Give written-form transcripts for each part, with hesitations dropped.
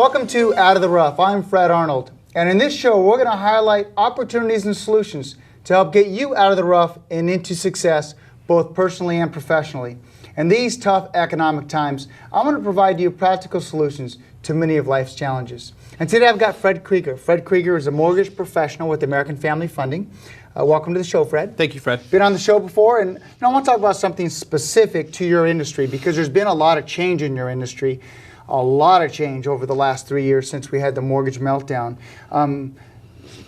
Welcome to Out of the Rough. I'm Fred Arnold. And in this show, we're going to highlight opportunities and solutions to help get you out of the rough and into success, both personally and professionally. In these tough economic times, I'm going to provide you practical solutions to many of life's challenges. And today I've got Fred Kreger. Fred Kreger is a mortgage professional with American Family Funding. Welcome to the show, Fred. Thank you, Fred. Been on the show before, and I want to talk about something specific to your industry because there's been a lot of change in your industry. A lot of change over the last 3 years since we had the mortgage meltdown.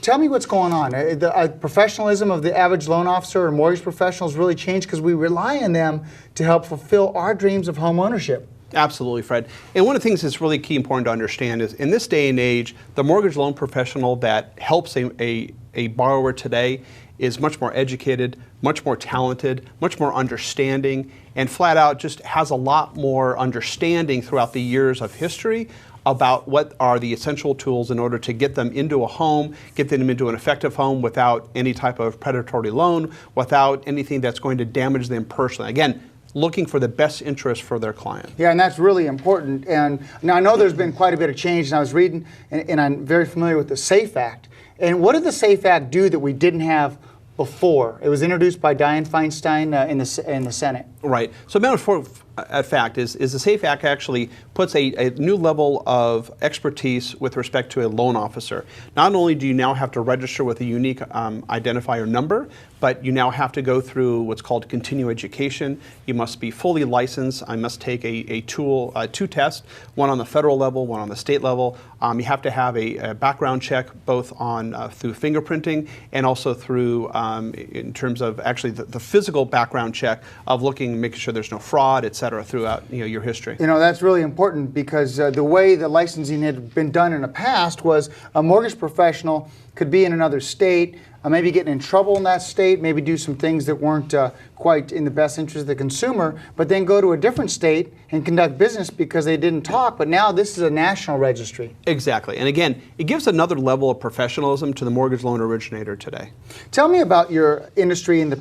Tell me what's going on. The professionalism of the average loan officer or mortgage professionals really changed because we rely on them to help fulfill our dreams of home ownership. Absolutely, Fred. And one of the things that's really key important to understand is in this day and age, the mortgage loan professional that helps a borrower today is much more educated, much more talented, much more understanding, and flat out just has a lot more understanding throughout the years of history about what are the essential tools in order to get them into a home, get them into an effective home without any type of predatory loan, without anything that's going to damage them personally. Again, looking for the best interest for their client. Yeah, and that's really important. And now I know there's been quite a bit of change, and I was reading, and I'm very familiar with the SAFE Act. And what did the SAFE Act do that we didn't have before? It was introduced by Dianne Feinstein in the Senate. Right. So matter of fact is the SAFE Act actually puts a new level of expertise with respect to a loan officer. Not only do you now have to register with a unique identifier number, but you now have to go through what's called continuing education. You must be fully licensed. I must take two tests, one on the federal level, one on the state level. You have to have a background check both on through fingerprinting and also through in terms of actually the physical background check of making sure there's no fraud, et cetera, throughout your history. You know, that's really important because the way the licensing had been done in the past was a mortgage professional could be in another state, maybe getting in trouble in that state, maybe do some things that weren't quite in the best interest of the consumer, but then go to a different state and conduct business because they didn't talk. But now this is a national registry. Exactly. And again, it gives another level of professionalism to the mortgage loan originator today. Tell me about your industry and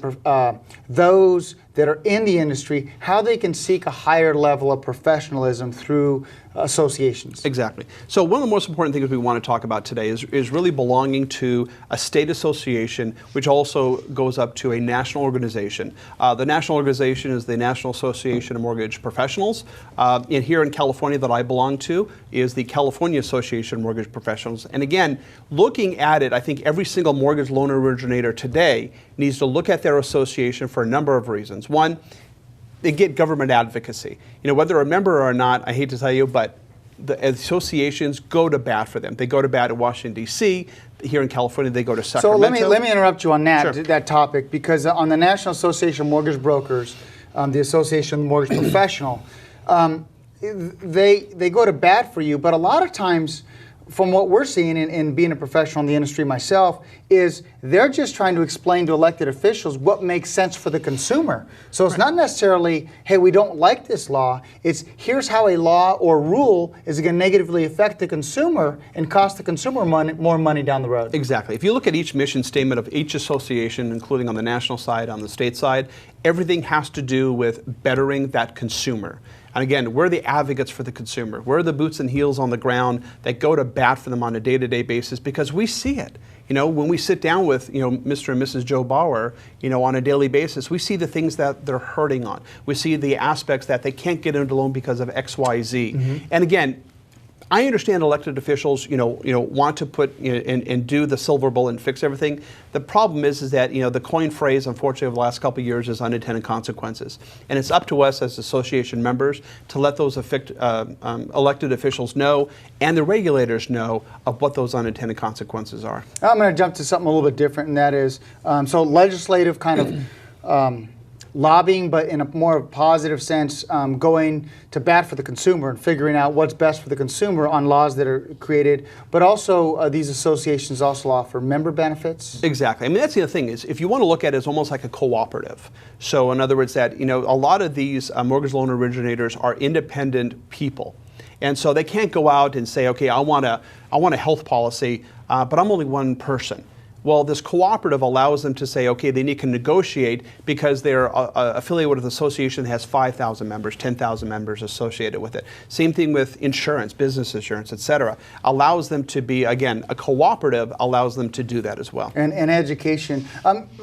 those that are in the industry, how they can seek a higher level of professionalism through associations. Exactly. So one of the most important things we want to talk about today is really belonging to a state association, which also goes up to a national organization. The national organization is the National Association of Mortgage Professionals. And here in California that I belong to is the California Association of Mortgage Professionals. And again, looking at it, I think every single mortgage loan originator today needs to look at their association for a number of reasons. One, they get government advocacy. Whether a member or not, I hate to tell you, but the associations go to bat for them. They go to bat in Washington, D.C. Here in California, they go to Sacramento. So let me interrupt you on that, Sure. that topic, because on the National Association of Mortgage Brokers, the Association of Mortgage Professional, they go to bat for you, but a lot of times, from what we're seeing in being a professional in the industry myself, is they're just trying to explain to elected officials what makes sense for the consumer. So it's not necessarily, hey, we don't like this law. It's here's how a law or rule is going to negatively affect the consumer and cost the consumer more money down the road. Exactly. If you look at each mission statement of each association, including on the national side, on the state side, everything has to do with bettering that consumer. And again, we're the advocates for the consumer. We're the boots and heels on the ground that go to bat for them on a day-to-day basis because we see it. When we sit down with Mr. and Mrs. Joe Bauer, on a daily basis, we see the things that they're hurting on. We see the aspects that they can't get into loan because of X, Y, Z. Mm-hmm. And again, I understand elected officials, want to put and do the silver bullet and fix everything. The problem is that the coin phrase, unfortunately, over the last couple of years is unintended consequences, and it's up to us as association members to let those elected officials know and the regulators know of what those unintended consequences are. I'm going to jump to something a little bit different, and that is so legislative kind of. Lobbying, but in a more positive sense, going to bat for the consumer and figuring out what's best for the consumer on laws that are created. But also, these associations also offer member benefits. Exactly. I mean, that's the other thing is if you want to look at it as almost like a cooperative. So, in other words, that a lot of these mortgage loan originators are independent people, and so they can't go out and say, okay, I want a health policy, but I'm only one person. Well, this cooperative allows them to say, okay, they need to negotiate because they're affiliated with an association that has 5,000 members, 10,000 members associated with it. Same thing with insurance, business insurance, et cetera. Allows them to be, again, a cooperative allows them to do that as well. And education.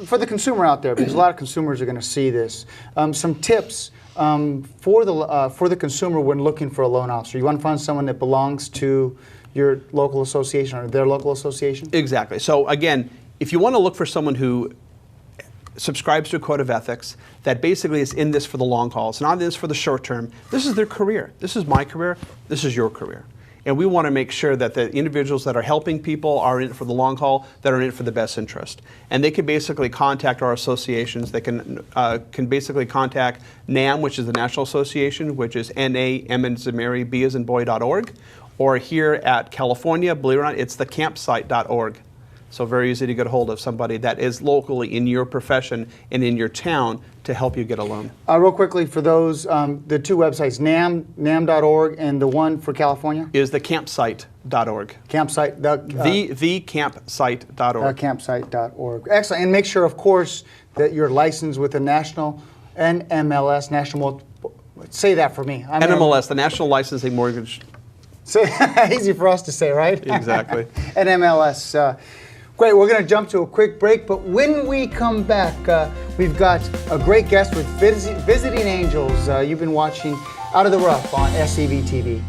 For the consumer out there, because a lot of consumers are going to see this, some tips for the consumer when looking for a loan officer. You want to find someone that belongs to your local association or their local association? Exactly. So again, if you want to look for someone who subscribes to a code of ethics that basically is in this for the long haul, it's not in this for the short term, this is their career. This is my career, this is your career. And we want to make sure that the individuals that are helping people are in it for the long haul, that are in it for the best interest. And they can basically contact our associations. They can basically contact NAM, which is the National Association, which is NA, M as in Mary, B as in boy.org. Or here at California, believe it or not, it's the campsite.org. So very easy to get a hold of somebody that is locally in your profession and in your town to help you get a loan. Real quickly, for those, the two websites, nam.org, and the one for California? Is the campsite.org. Campsite. The campsite.org. Campsite.org. Excellent. And make sure, of course, that you're licensed with the national NMLS, National, say that for me. NMLS, the National Licensing Mortgage. Easy for us to say, right? Exactly. NMLS. Great, we're going to jump to a quick break, but when we come back, we've got a great guest with Visiting Angels. You've been watching Out of the Rough on SCV TV.